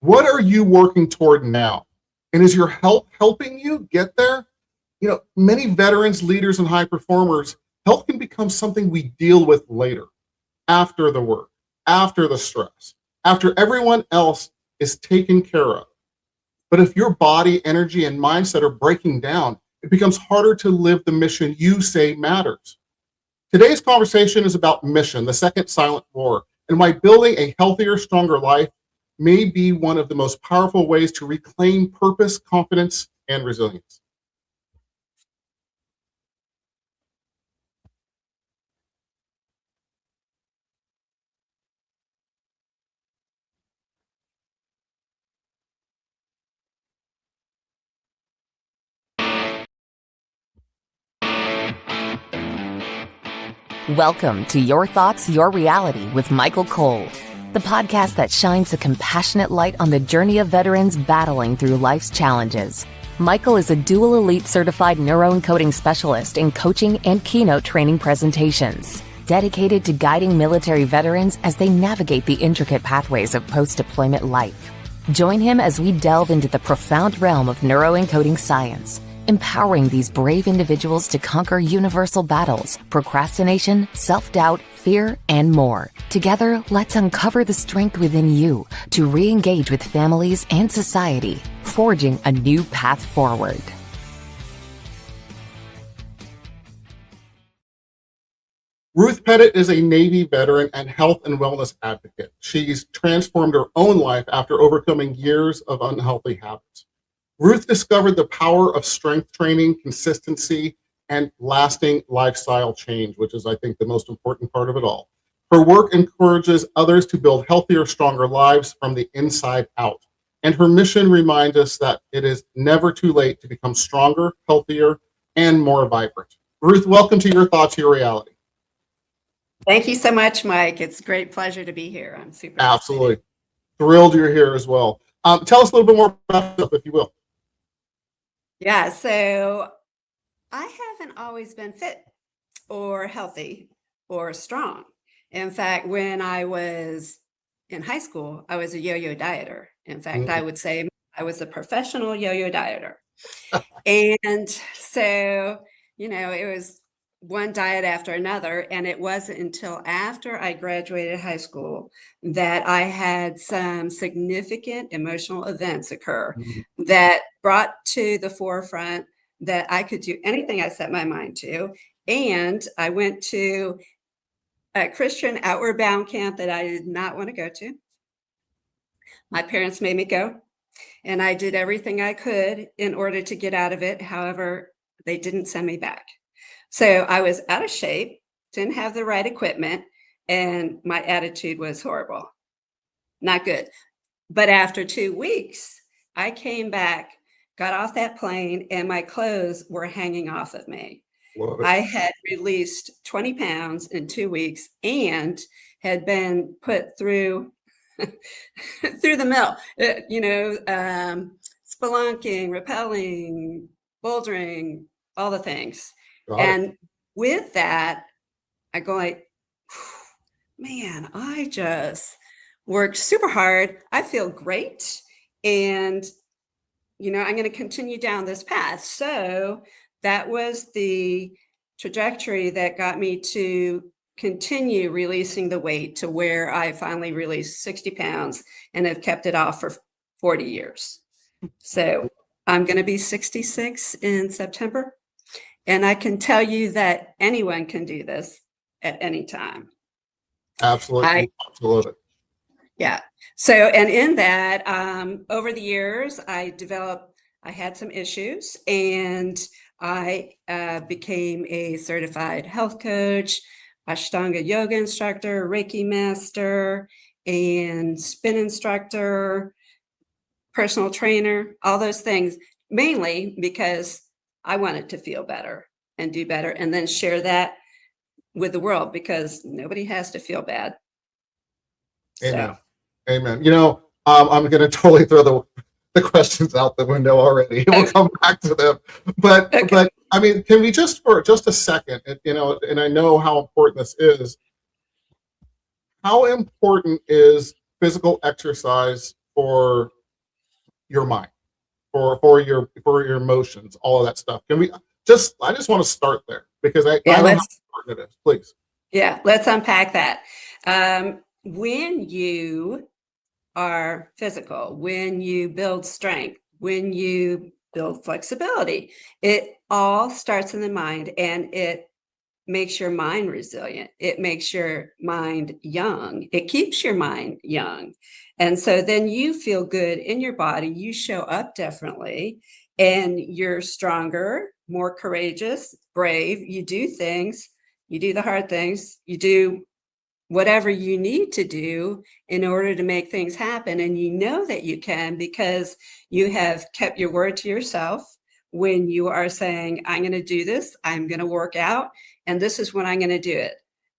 What are you working toward now? And is your health helping you get there? Many veterans, leaders, and high performers, health can become something we deal with later, after the work, after the stress, after everyone else is taken care of. But if your body, energy, and mindset are breaking down, it becomes harder to live the mission you say matters. Today's conversation is about mission, the second silent war, and why building a healthier, stronger life may be one of the most powerful ways to reclaim purpose, confidence, and resilience. Welcome to Your Thoughts, Your Reality with Michael Cole, the podcast that shines a compassionate light on the journey of veterans battling through life's challenges. Michael is a dual elite certified neuroencoding specialist in coaching and keynote training presentations, dedicated to guiding military veterans as they navigate the intricate pathways of post-deployment life. Join him as we delve into the profound realm of neuroencoding science, empowering these brave individuals to conquer universal battles, procrastination, self-doubt, fear, and more. Together, let's uncover the strength within you to re-engage with families and society, forging a new path forward. Ruth Petitt is a Navy veteran and health and wellness advocate. She's transformed her own life after overcoming years of unhealthy habits. Ruth discovered the power of strength training, consistency, and lasting lifestyle change, which is, I think, the most important part of it all. Her work encourages others to build healthier, stronger lives from the inside out. And her mission reminds us that it is never too late to become stronger, healthier, and more vibrant. Ruth, welcome to Your Thoughts, Your Reality. Thank you so much, Mike. It's a great pleasure to be here. I'm super Absolutely. Excited. Thrilled you're here as well. Tell us a little bit more about yourself, if you will. Yeah, so I haven't always been fit or healthy or strong. In fact, when I was in high school, I was a yo-yo dieter. In fact, I would say I was a professional yo-yo dieter. And so, it was one diet after another. And it wasn't until after I graduated high school that I had some significant emotional events occur that brought to the forefront that I could do anything I set my mind to. And I went to a Christian outward bound camp that I did not want to go to. My parents made me go, and I did everything I could in order to get out of it. However, they didn't send me back. So I was out of shape, didn't have the right equipment, and my attitude was horrible. Not good. But after 2 weeks, I came back, got off that plane, and my clothes were hanging off of me. I had released 20 pounds in 2 weeks and had been put through the mill, spelunking, rappelling, bouldering, all the things. And with that, I go like, man, I just worked super hard. I feel great. And, I'm going to continue down this path. So that was the trajectory that got me to continue releasing the weight to where I finally released 60 pounds and have kept it off for 40 years. So I'm going to be 66 in September. And I can tell you that anyone can do this at any time. Absolutely. Absolutely. Yeah. So, and in that, over the years, I had some issues, and I became a certified health coach, Ashtanga yoga instructor, Reiki master, and spin instructor, personal trainer, all those things, mainly because I wanted to feel better and do better, and then share that with the world, because nobody has to feel bad. Amen. So. Amen. I'm going to totally throw the questions out the window already. We'll come back to them. But I mean, can we just for just a second, and I know how important this is. How important is physical exercise for your mind, for your emotions, all of that stuff. Can we I just want to start there because I Yeah, know how let's important it is. Please. let's unpack that. When you are physical, when you build strength, when you build flexibility, it all starts in the mind, and it makes your mind resilient. It makes your mind young. It keeps your mind young. And so then you feel good in your body. You show up differently, and you're stronger, more courageous, brave. You do things, you do the hard things, you do whatever you need to do in order to make things happen. And you know that you can because you have kept your word to yourself when you are saying, I'm going to do this, I'm going to work out, and this is when I'm going to do it.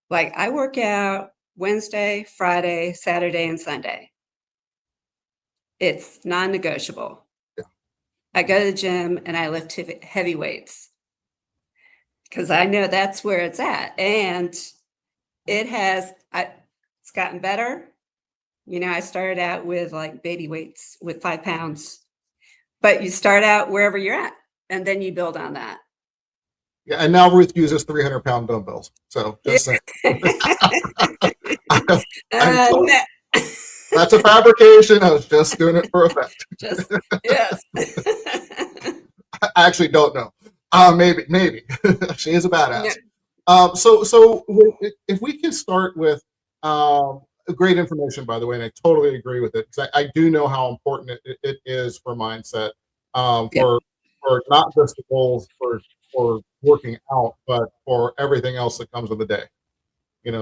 Like I work out Wednesday, Friday, Saturday, and Sunday. It's non-negotiable. Yeah. I go to the gym and I lift heavy weights because I know that's where it's at. And it's gotten better. I started out with like baby weights with 5 pounds, but you start out wherever you're at and then you build on that. Yeah, and now Ruth uses 300-pound dumbbells. So just saying. No. That's a fabrication. I was just doing it for effect. Yes. I actually don't know. Maybe. She is a badass. No. So if we can start with great information, by the way, and I totally agree with it, because I do know how important it is for mindset, for not just the goals for working out, but for everything else that comes with the day.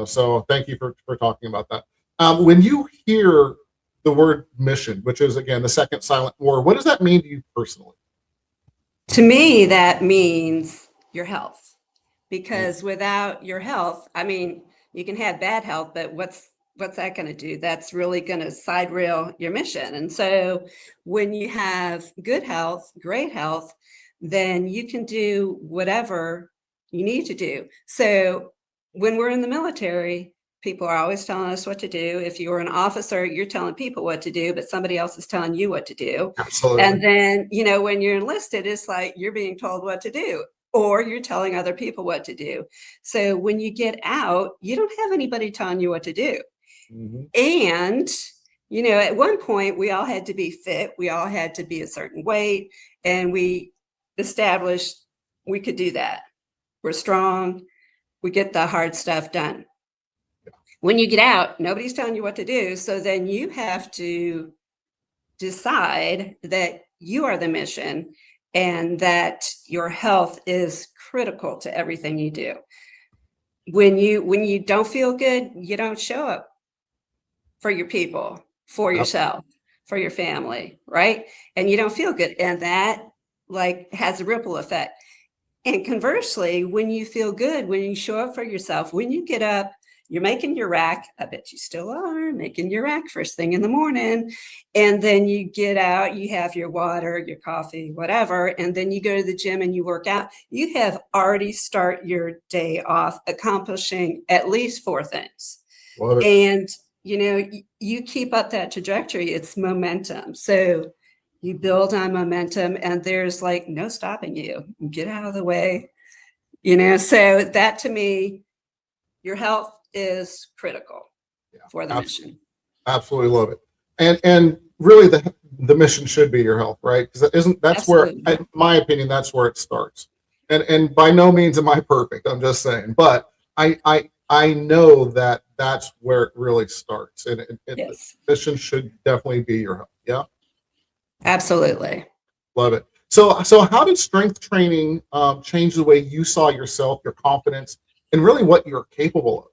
So thank you for talking about that. When you hear the word mission, which is again the second silent war, what does that mean to you personally? To me, that means your health, because without your health, I mean, you can have bad health, but what's that going to do? That's really going to side rail your mission. And so when you have good health, great health, then you can do whatever you need to do. So when we're in the military, people are always telling us what to do. If you're an officer, you're telling people what to do, but somebody else is telling you what to do. Absolutely. And then, when you're enlisted, it's like you're being told what to do, or you're telling other people what to do. So when you get out, you don't have anybody telling you what to do. Mm-hmm. And, at one point, we all had to be fit. We all had to be a certain weight, and we established we could do that. We're strong. We get the hard stuff done. When you get out, nobody's telling you what to do. So then you have to decide that you are the mission and that your health is critical to everything you do. When you don't feel good, you don't show up for your people, for yourself, for your family, right? And you don't feel good. And that has a ripple effect. And conversely, when you feel good, when you show up for yourself, when you get up, you're making your rack. I bet you still are making your rack first thing in the morning. And then you get out, you have your water, your coffee, whatever. And then you go to the gym and you work out. You have already start your day off accomplishing at least 4 things. And, you keep up that trajectory. It's momentum. So you build on momentum and there's no stopping you. Get out of the way. So that to me, your health is critical for the mission. Absolutely love it. And really the mission should be your health, right? Because that's where, in my opinion, that's where it starts. And by no means am I perfect. I'm just saying, but I know that that's where it really starts. And Yes. The mission should definitely be your health. Yeah. Absolutely. Love it. So how did strength training change the way you saw yourself, your confidence, and really what you're capable of?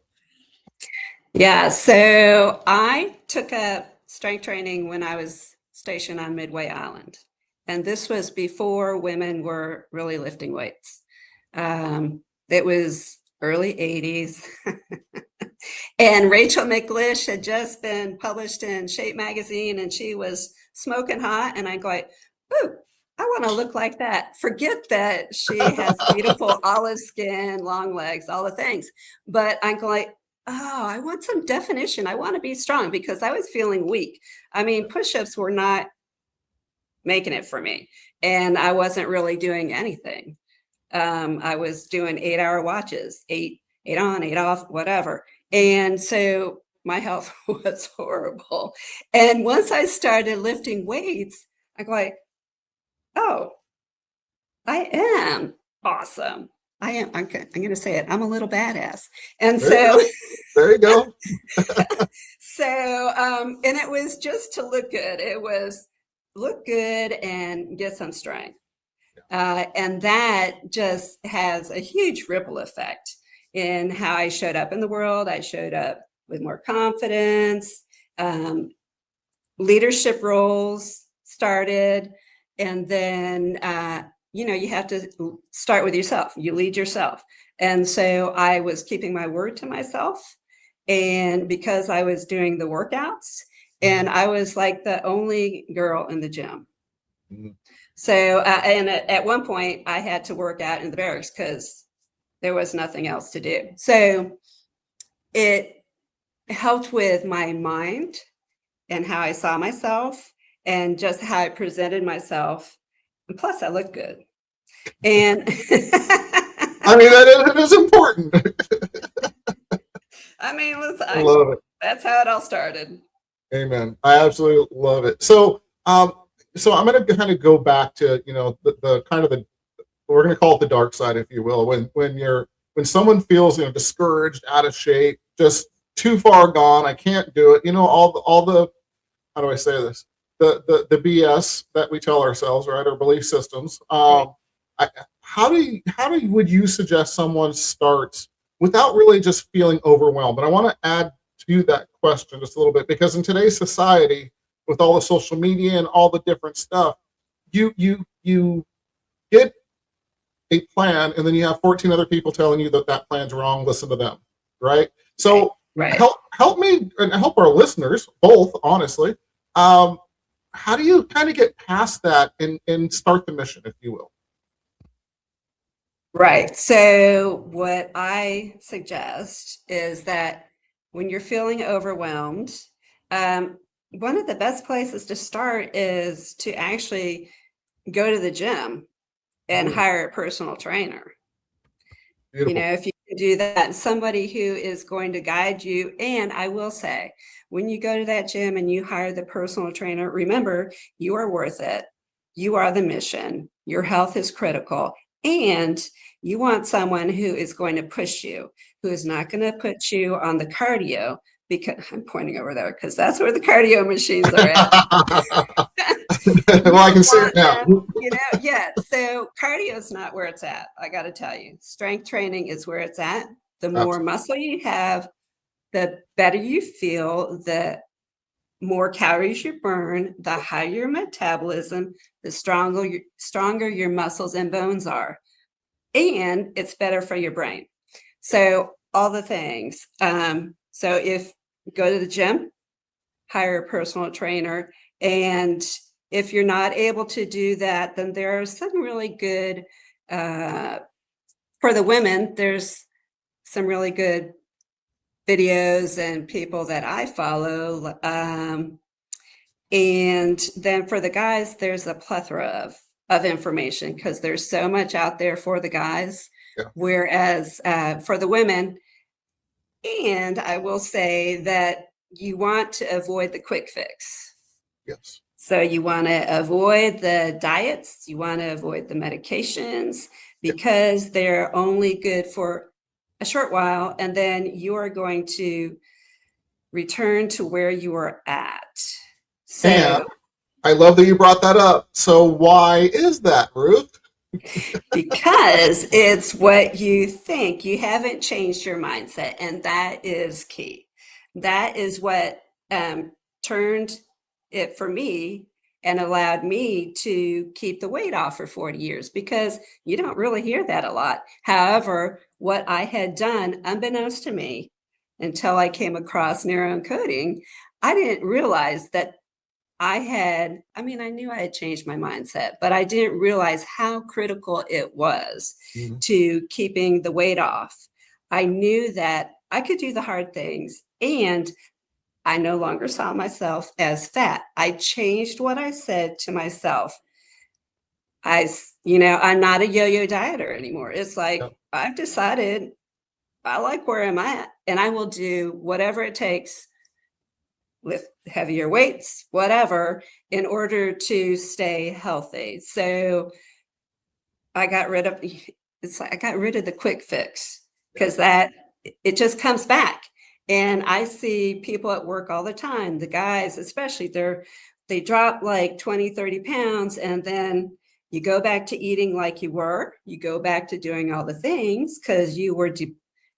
Yeah, so I took up strength training when I was stationed on Midway Island. And this was before women were really lifting weights. It was early 80s. And Rachel McLish had just been published in Shape magazine, and she was smoking hot. And I'm like, ooh, I want to look like that. Forget that she has beautiful olive skin, long legs, all the things. But I'm like, oh, I want some definition. I want to be strong because I was feeling weak. I mean, push-ups were not making it for me, and I wasn't really doing anything. I was doing 8-hour watches, eight on, 8 off, whatever. And so my health was horrible. And once I started lifting weights, I go like, oh, I am awesome. I am. I'm going to say it. I'm a little badass. And There you so, go. There you go. and it was just to look good. It was look good and get some strength. And that just has a huge ripple effect in how I showed up in the world. I showed up with more confidence, leadership roles started, and then, you have to start with yourself. You lead yourself. And so I was keeping my word to myself. And because I was doing the workouts, and I was like the only girl in the gym. Mhm. So, and at one point I had to work out in the barracks because there was nothing else to do. So it helped with my mind and how I saw myself and just how I presented myself. And plus I looked good. And I mean, it is important. I mean, listen, I love it. that's how it all started. Amen. I absolutely love it. So, so I'm going to kind of go back to, the kind of we're going to call it the dark side, if you will, when someone feels, discouraged, out of shape, just too far gone, I can't do it. All the, how do I say this? The BS that we tell ourselves, right? Our belief systems. Would you suggest someone starts without really just feeling overwhelmed? And I want to add to that question just a little bit, because in today's society, with all the social media and all the different stuff, you get a plan, and then you have 14 other people telling you that plan's wrong. Listen to them, right? So Right. help me and help our listeners both, honestly. How do you kind of get past that and start the mission, if you will? Right. So what I suggest is that when you're feeling overwhelmed, one of the best places to start is to actually go to the gym and hire a personal trainer. Beautiful. If you can do that, somebody who is going to guide you. And I will say, when you go to that gym and you hire the personal trainer, remember, you are worth it. You are the mission. Your health is critical. And you want someone who is going to push you, who is not going to put you on the cardio, because I'm pointing over there because that's where the cardio machines are at. Well, I can see it now. Yeah. So cardio is not where it's at. I got to tell you, strength training is where it's at. The more Absolutely. muscle you have, the better you feel, the more calories you burn, the higher your metabolism, the stronger your muscles and bones are. And it's better for your brain. So all the things. So if go to the gym, hire a personal trainer. And if you're not able to do that, then there are some really good, for the women, there's some really good videos and people that I follow. And then for the guys, there's a plethora of information because there's so much out there for the guys. Yeah. Whereas for the women, and I will say that you want to avoid the quick fix. Yes. So you want to avoid the diets, you want to avoid the medications because they're only good for a short while, and then you are going to return to where you were at. So And I love that you brought that up. So why is that, Ruth? because it's what you think. You haven't changed your mindset, and that is key. That is what turned it for me and allowed me to keep the weight off for 40 years, because you don't really hear that a lot. However, what I had done, unbeknownst to me, until I came across neuroencoding, I didn't realize that I knew I had changed my mindset, but I didn't realize how critical it was to keeping the weight off. I knew that I could do the hard things, and I no longer saw myself as fat. I changed what I said to myself. I'm not a yo-yo dieter anymore. It's Yep. like, I've decided I like where I'm at, and I will do whatever it takes with heavier weights, whatever, in order to stay healthy. So I got rid of it's like I got rid of the quick fix, because that it just comes back. And I see people at work all the time, the guys especially, they drop like 20, 30 pounds, and then you go back to eating like you were, you go back to doing all the things because you were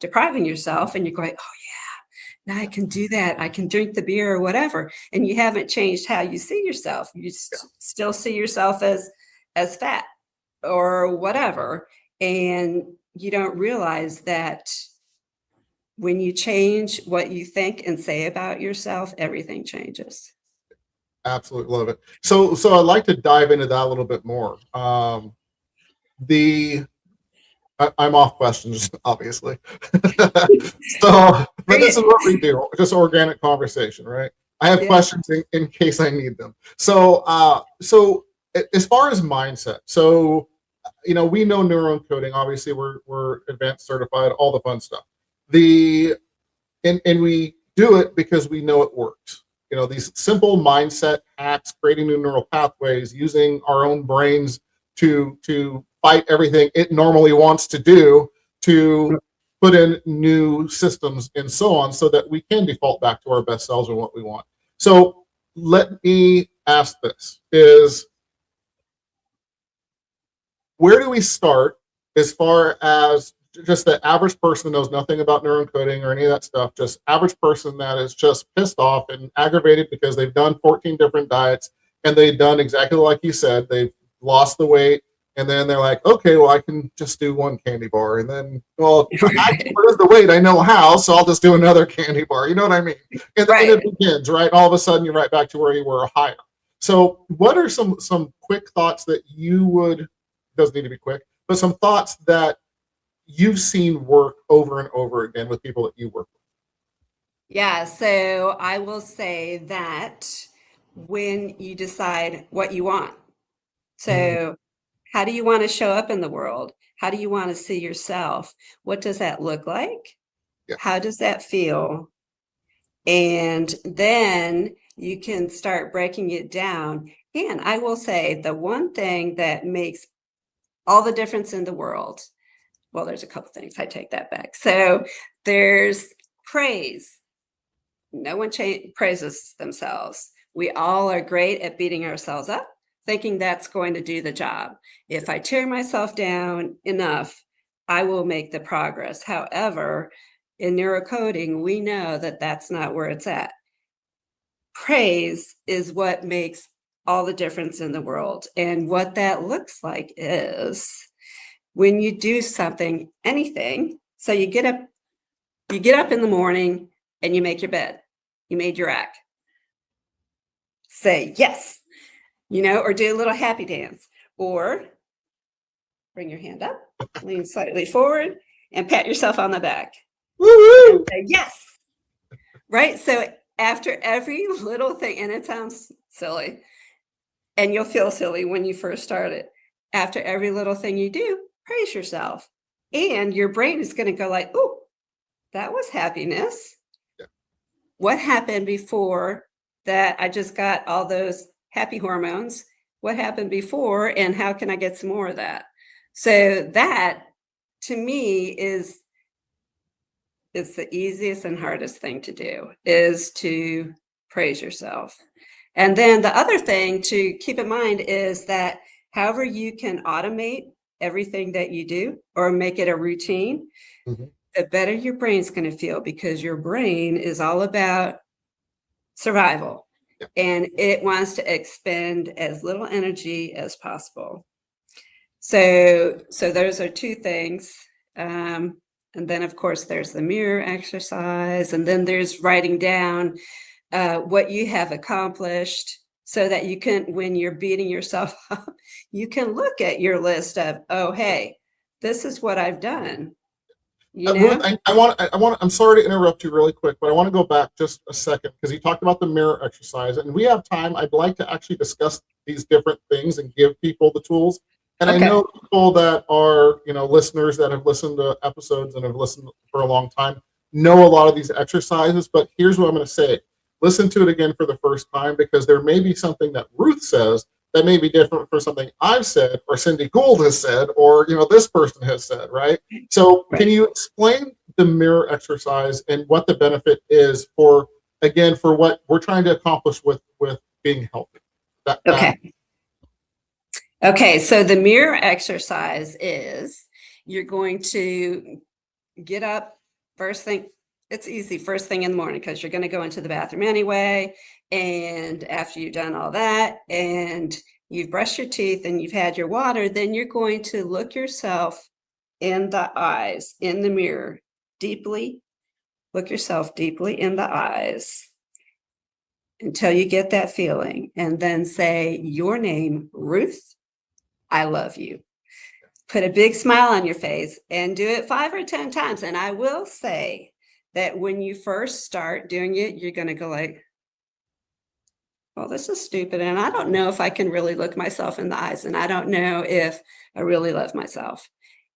depriving yourself, and you're going, oh yeah, now I can do that. I can drink the beer or whatever. And you haven't changed how you see yourself. You still see yourself as fat or whatever. And you don't realize that when you change what you think and say about yourself, everything changes. Absolutely love it. So I'd like to dive into that a little bit more. I'm off questions, obviously. But this is what we do, just organic conversation, right? I have questions in case I need them. So as far as mindset, we know neuroencoding, obviously we're advanced certified, all the fun stuff. And we do it because we know it works. These simple mindset hacks, creating new neural pathways, using our own brains to fight everything it normally wants to do, to put in new systems and so on, so that we can default back to our best selves and what we want. So let me ask this, where do we start as far as just the average person that knows nothing about neuroencoding or any of that stuff, just average person that is just pissed off and aggravated because they've done 14 different diets and they've done exactly like you said, they've lost the weight, and then they're like, okay, well, I can just do one candy bar, and then, well, I can lose the weight, I know how, so I'll just do another candy bar. You know what I mean? And it begins, right? All of a sudden, you're right back to where you were, higher. So what are some quick thoughts that you would, doesn't need to be quick, but some thoughts that you've seen work over and over again with people that you work with? Yeah, so I will say that when you decide what you want, so how do you want to show up in the world? How do you want to see yourself? What does that look like? Yeah. How does that feel? And then you can start breaking it down. And I will say the one thing that makes all the difference in the world, well, there's a couple things. I take that back. So there's praise. No one praises themselves. We all are great at beating ourselves up, thinking that's going to do the job. If I tear myself down enough, I will make the progress. However, in neurocoding, we know that that's not where it's at. Praise is what makes all the difference in the world. And what that looks like is when you do something, anything, so you get up in the morning and you make your bed, you made your rack. Say yes, or do a little happy dance, or bring your hand up, lean slightly forward, and pat yourself on the back. Woo-hoo! Say yes, right? So after every little thing, and it sounds silly, and you'll feel silly when you first start it, after every little thing you do, praise yourself. And your brain is going to go like, oh, that was happiness. Yeah. What happened before that? I just got all those happy hormones. What happened before, and how can I get some more of that? So that, to me, it's the easiest and hardest thing to do, is to praise yourself. And then the other thing to keep in mind is that however you can automate everything that you do or make it a routine, the better your brain's going to feel, because your brain is all about survival. Yeah. And it wants to expend as little energy as possible. So those are two things. And then, of course, there's the mirror exercise. And then there's writing down what you have accomplished, so that you can, when you're beating yourself up, you can look at your list of, oh, hey, this is what I've done. you Ruth, know? I'm sorry to interrupt you really quick, but I want to go back just a second because you talked about the mirror exercise, and we have time. I'd like to actually discuss these different things and give people the tools. And I Okay. know people that are, listeners that have listened to episodes and have listened for a long time know a lot of these exercises, but here's what I'm going to say. Listen to it again for the first time because there may be something that Ruth says that may be different from something I've said or Cindy Gould has said or, this person has said, right? So can Right. you explain the mirror exercise and what the benefit is for, again, for what we're trying to accomplish with being healthy? Okay. Okay. So the mirror exercise is you're going to get up first thing. It's easy first thing in the morning because you're going to go into the bathroom anyway. And after you've done all that and you've brushed your teeth and you've had your water, then you're going to look yourself in the eyes in the mirror deeply. Look yourself deeply in the eyes until you get that feeling. And then say your name, Ruth, I love you. Put a big smile on your face and do it 5 or 10 times. And I will say that when you first start doing it, you're going to go like, well, this is stupid. And I don't know if I can really look myself in the eyes. And I don't know if I really love myself.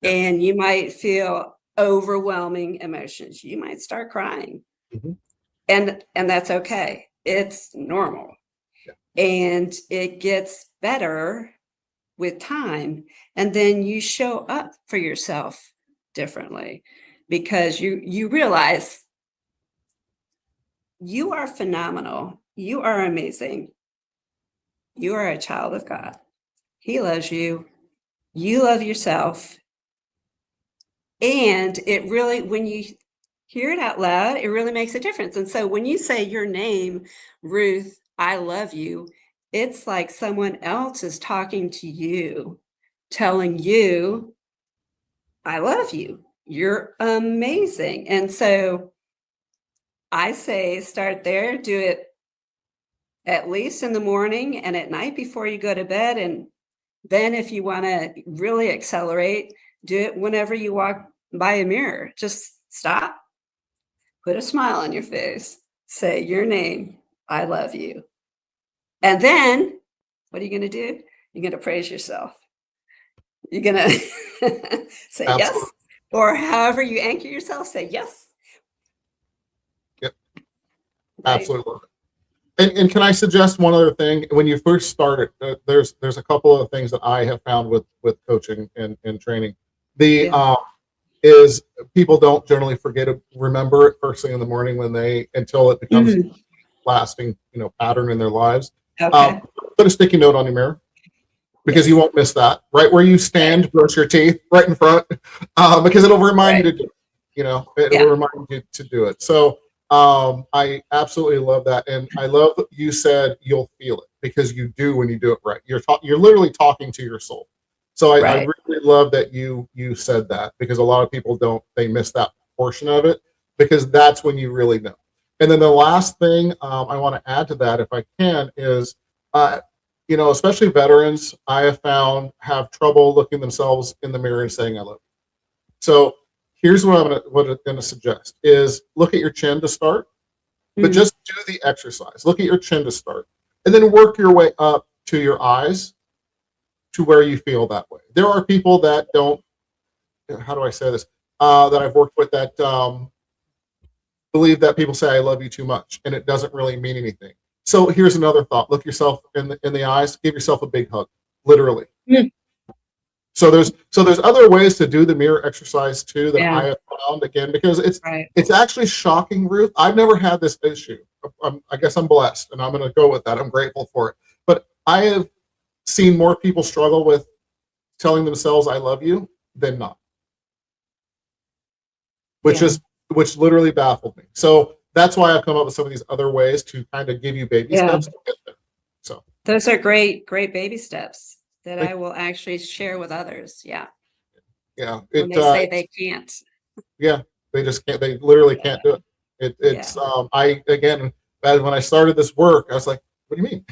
Yeah. And you might feel overwhelming emotions. You might start crying. Mm-hmm. And that's okay. It's normal. Yeah. And it gets better with time, and then you show up for yourself differently because you realize you are phenomenal, you are amazing, you are a child of God. He loves you, you love yourself, and it really, when you hear it out loud, it really makes a difference. And so when you say your name, Ruth, I love you, it's like someone else is talking to you, telling you, I love you. You're amazing. And so I say start there, do it at least in the morning and at night before you go to bed. And then if you want to really accelerate, do it whenever you walk by a mirror. Just stop, put a smile on your face, say your name, I love you. And then what are you going to do? You're going to praise yourself. You're going to say yes, Absolutely. or however you anchor yourself, say yes. Yep. Right? Absolutely. And can I suggest one other thing? When you first started, there's a couple of things that I have found with coaching and training. Is people don't generally remember it first thing in the morning until it becomes lasting, pattern in their lives. Okay. Put a sticky note on your mirror because you won't miss that. Right where you stand, brush your teeth right in front, because it'll remind you to do it. It'll remind you to do it. So I absolutely love that, and I love that you said you'll feel it because you do when you do it right. You're literally talking to your soul. So I really love that you said that because a lot of people they miss that portion of it because that's when you really know. And then the last thing I want to add to that, if I can, is especially veterans, I have found have trouble looking themselves in the mirror and saying I love you. So here's what I'm going to suggest is look at your chin to start, but just do the exercise. Look at your chin to start, and then work your way up to your eyes to where you feel that way. There are people that don't, how do I say this, that I've worked with that believe that people say I love you too much, and it doesn't really mean anything. So here's another thought. Look yourself in the eyes, give yourself a big hug, literally. So there's other ways to do the mirror exercise too that I have found, again, because it's actually shocking, Ruth. I've never had this issue. I guess I'm blessed, and I'm going to go with that. I'm grateful for it. But I have seen more people struggle with telling themselves I love you than not, which literally baffled me. So that's why I've come up with some of these other ways to kind of give you baby steps to get there. So those are great baby steps that I will actually share with others. Yeah. When they say they can't. Yeah, they just can't. They literally can't do it. It's when I started this work, I was like, what do you mean?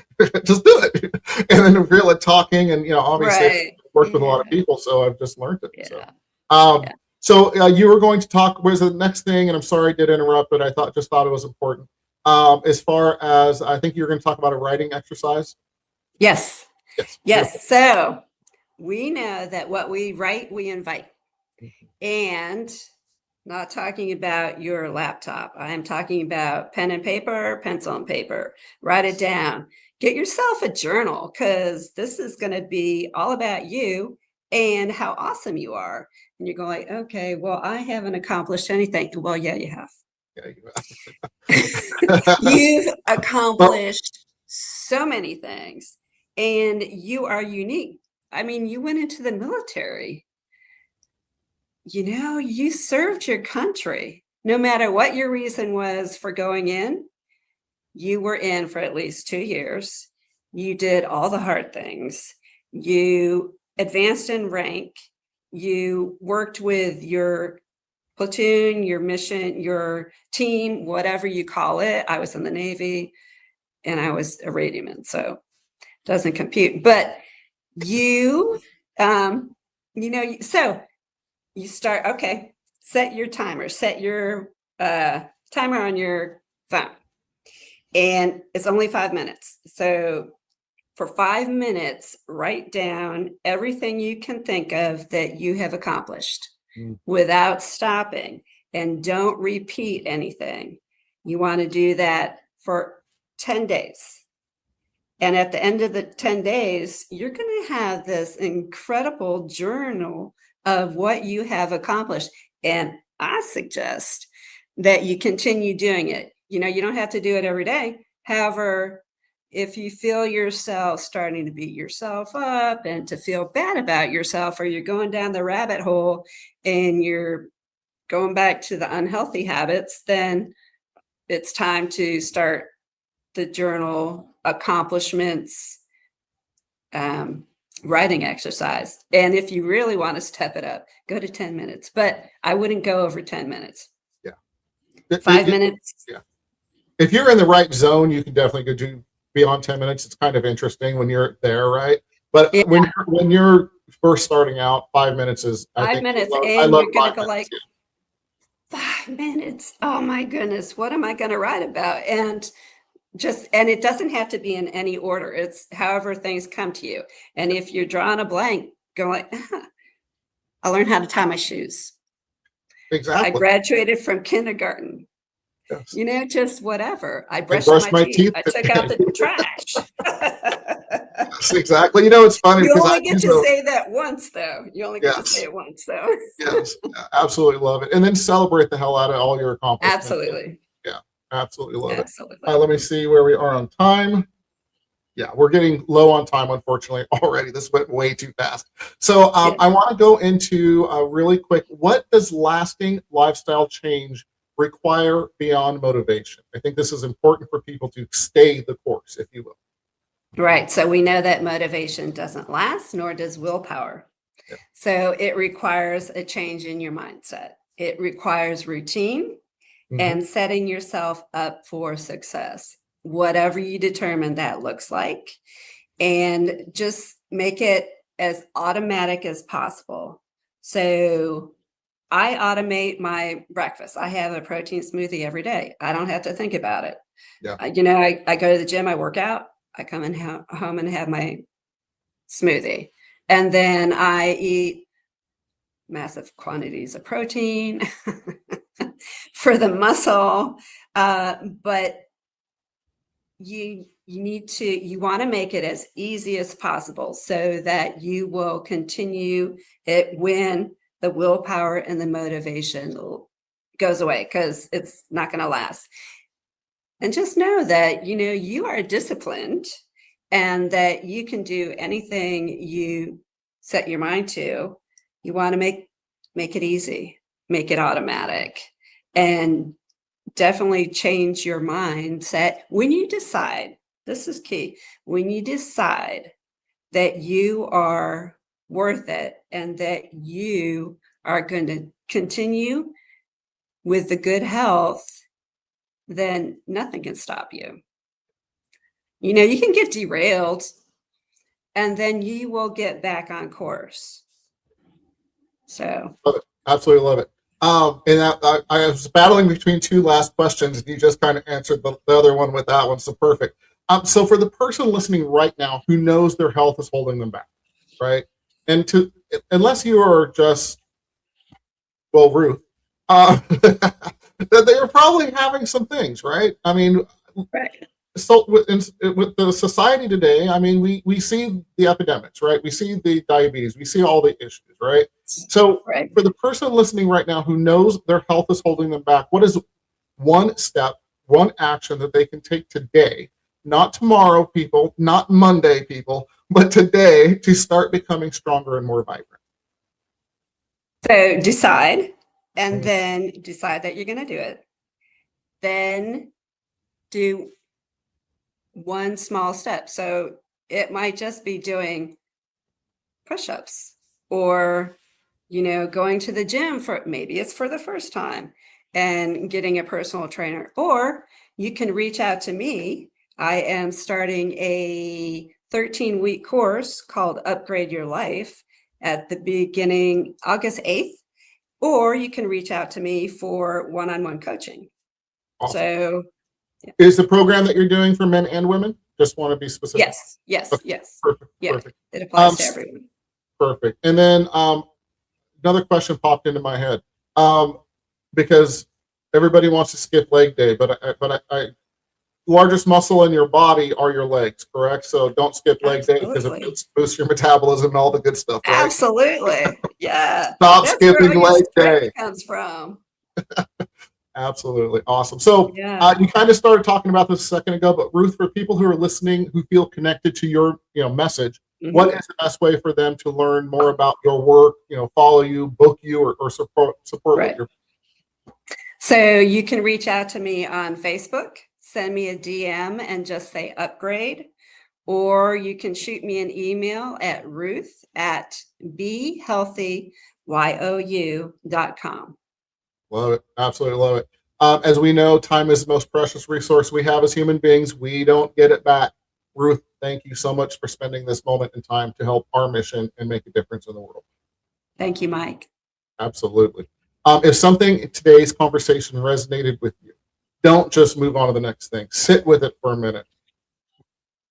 Just do it. And then really talking, and obviously I've worked with a lot of people, so I've just learned it. So So you were going to talk, was the next thing, and I'm sorry I did interrupt, but I just thought it was important. As far as, I think you're going to talk about a writing exercise. Yes. Yes. Yes. So we know that what we write, we invite. And not talking about your laptop. I am talking about pen and paper, pencil and paper. Write it down. Get yourself a journal, because this is going to be all about you and how awesome you are. And you're going, okay, well, I haven't accomplished anything. Well, yeah, you have. Yeah, You've accomplished so many things, and you are unique. I mean, you went into the military. You served your country. No matter what your reason was for going in, you were in for at least 2 years. You did all the hard things. You advanced in rank. You worked with your platoon, your mission, your team, whatever you call it. I was in the Navy and I was a radioman, so it doesn't compute. But so you start, okay, set your timer, set your timer on your phone. And it's only 5 minutes. So for 5 minutes, write down everything you can think of that you have accomplished without stopping, and don't repeat anything. You want to do that for 10 days. And at the end of the 10 days, you're going to have this incredible journal of what you have accomplished. And I suggest that you continue doing it. You don't have to do it every day. However, if you feel yourself starting to beat yourself up and to feel bad about yourself, or you're going down the rabbit hole and you're going back to the unhealthy habits, then it's time to start the journal accomplishments writing exercise. And if you really want to step it up, go to 10 minutes, but I wouldn't go over 10 minutes. Yeah. 5 minutes. Yeah. If you're in the right zone, you can definitely go do beyond 10 minutes. It's kind of interesting when you're there, right? But Yeah. when you're first starting out, 5 minutes is, I think, minutes, I and love you're going to 5 go minutes, like, 5 minutes. Oh my goodness, what am I going to write about? And it doesn't have to be in any order. It's however things come to you. And if you're drawing a blank, go like, I learned how to tie my shoes. Exactly. I graduated from kindergarten. Yes. Just whatever. I brushed brushed my my teeth. teeth. I took out the trash. Yes, exactly. It's funny You because only get to say that once, though. You only get to say it once, though. Yes, absolutely love it. And then celebrate the hell out of all your accomplishments. Absolutely. Yeah, absolutely love Absolutely. it. Let me see where we are on time. Yeah, we're getting low on time, unfortunately, already. This went way too fast. So I want to go into really quick, what does lasting lifestyle change require beyond motivation? I think this is important for people to stay the course, if you will. Right. So we know that motivation doesn't last, nor does willpower. Yeah. So it requires a change in your mindset. It requires routine and setting yourself up for success, whatever you determine that looks like, and just make it as automatic as possible. So I automate my breakfast. I have a protein smoothie every day. I don't have to think about it. Yeah. I go to the gym, I work out, I come in home and have my smoothie. And then I eat massive quantities of protein for the muscle. But you want to make it as easy as possible so that you will continue it when the willpower and the motivation goes away, because it's not going to last. And just know that, you are disciplined and that you can do anything you set your mind to. You want to make it easy, make it automatic, and definitely change your mindset when you decide, this is key, when you decide that you are worth it and that you are going to continue with the good health, then nothing can stop you. You can get derailed and then you will get back on course. So Absolutely love it. I was battling between two last questions, and you just kind of answered the other one with that one, so perfect. So for the person listening right now who knows their health is holding them back, right? And unless you are just, well, Ruth, that they are probably having some things, right? I mean, Right. so with the society today, I mean, we see the epidemics, right? We see the diabetes, we see all the issues, right? So Right. for the person listening right now who knows their health is holding them back, what is one step, one action that they can take today, not tomorrow, people, not Monday, people, but today, to start becoming stronger and more vibrant? So decide, and Mhm. then decide that you're going to do it. Then do one small step. So it might just be doing push-ups or, going to the gym for maybe it's for the first time and getting a personal trainer. Or you can reach out to me. I am starting a 13-week course called Upgrade Your Life at the beginning, August 8th. Or you can reach out to me for one-on-one coaching. Awesome. So Is the program that you're doing for men and women? Just want to be specific. yes, Okay, yes. perfect, Yeah, perfect. it applies to everyone. Perfect. And then another question popped into my head, because everybody wants to skip leg day, but I largest muscle in your body are your legs, correct? So don't skip leg day because it Absolutely. boosts your metabolism and all the good stuff, right? Absolutely. Yeah. Stop That's where all skipping your leg strength day. comes from. Absolutely awesome. So Yeah. you kind of started talking about this a second ago, but Ruth, for people who are listening who feel connected to your message, what Mhm. is the best way for them to learn more about your work? Follow you, book you, or support what Right. you're. So you can reach out to me on Facebook, send me a DM and just say upgrade, or you can shoot me an email at ruth@behealthyyou.com. Love it. Absolutely love it. As we know, time is the most precious resource we have as human beings. We don't get it back. Ruth, thank you so much for spending this moment in time to help our mission and make a difference in the world. Thank you, Mike. Absolutely. If something in today's conversation resonated with you, don't just move on to the next thing. Sit with it for a minute.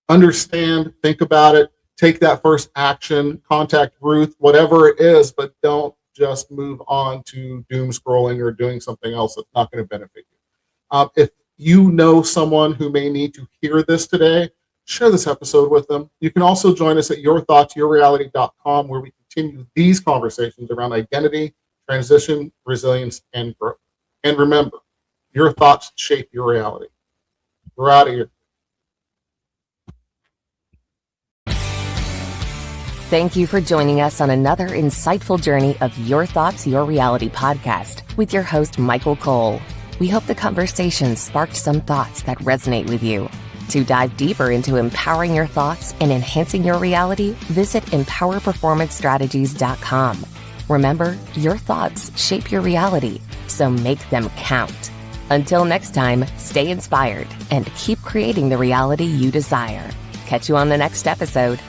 Understand, think about it, take that first action, contact Ruth, whatever it is, but don't just move on to doom scrolling or doing something else that's not going to benefit you. If you know someone who may need to hear this today, share this episode with them. You can also join us at yourthoughtsyourreality.com, where we continue these conversations around identity, transition, resilience, and growth. And remember, your thoughts shape your reality. We're out of here. Thank you for joining us on another insightful journey of Your Thoughts, Your Reality podcast with your host, Michael Cole. We hope the conversation sparked some thoughts that resonate with you. To dive deeper into empowering your thoughts and enhancing your reality, visit empowerperformancestrategies.com. Remember, your thoughts shape your reality, so make them count. Until next time, stay inspired and keep creating the reality you desire. Catch you on the next episode.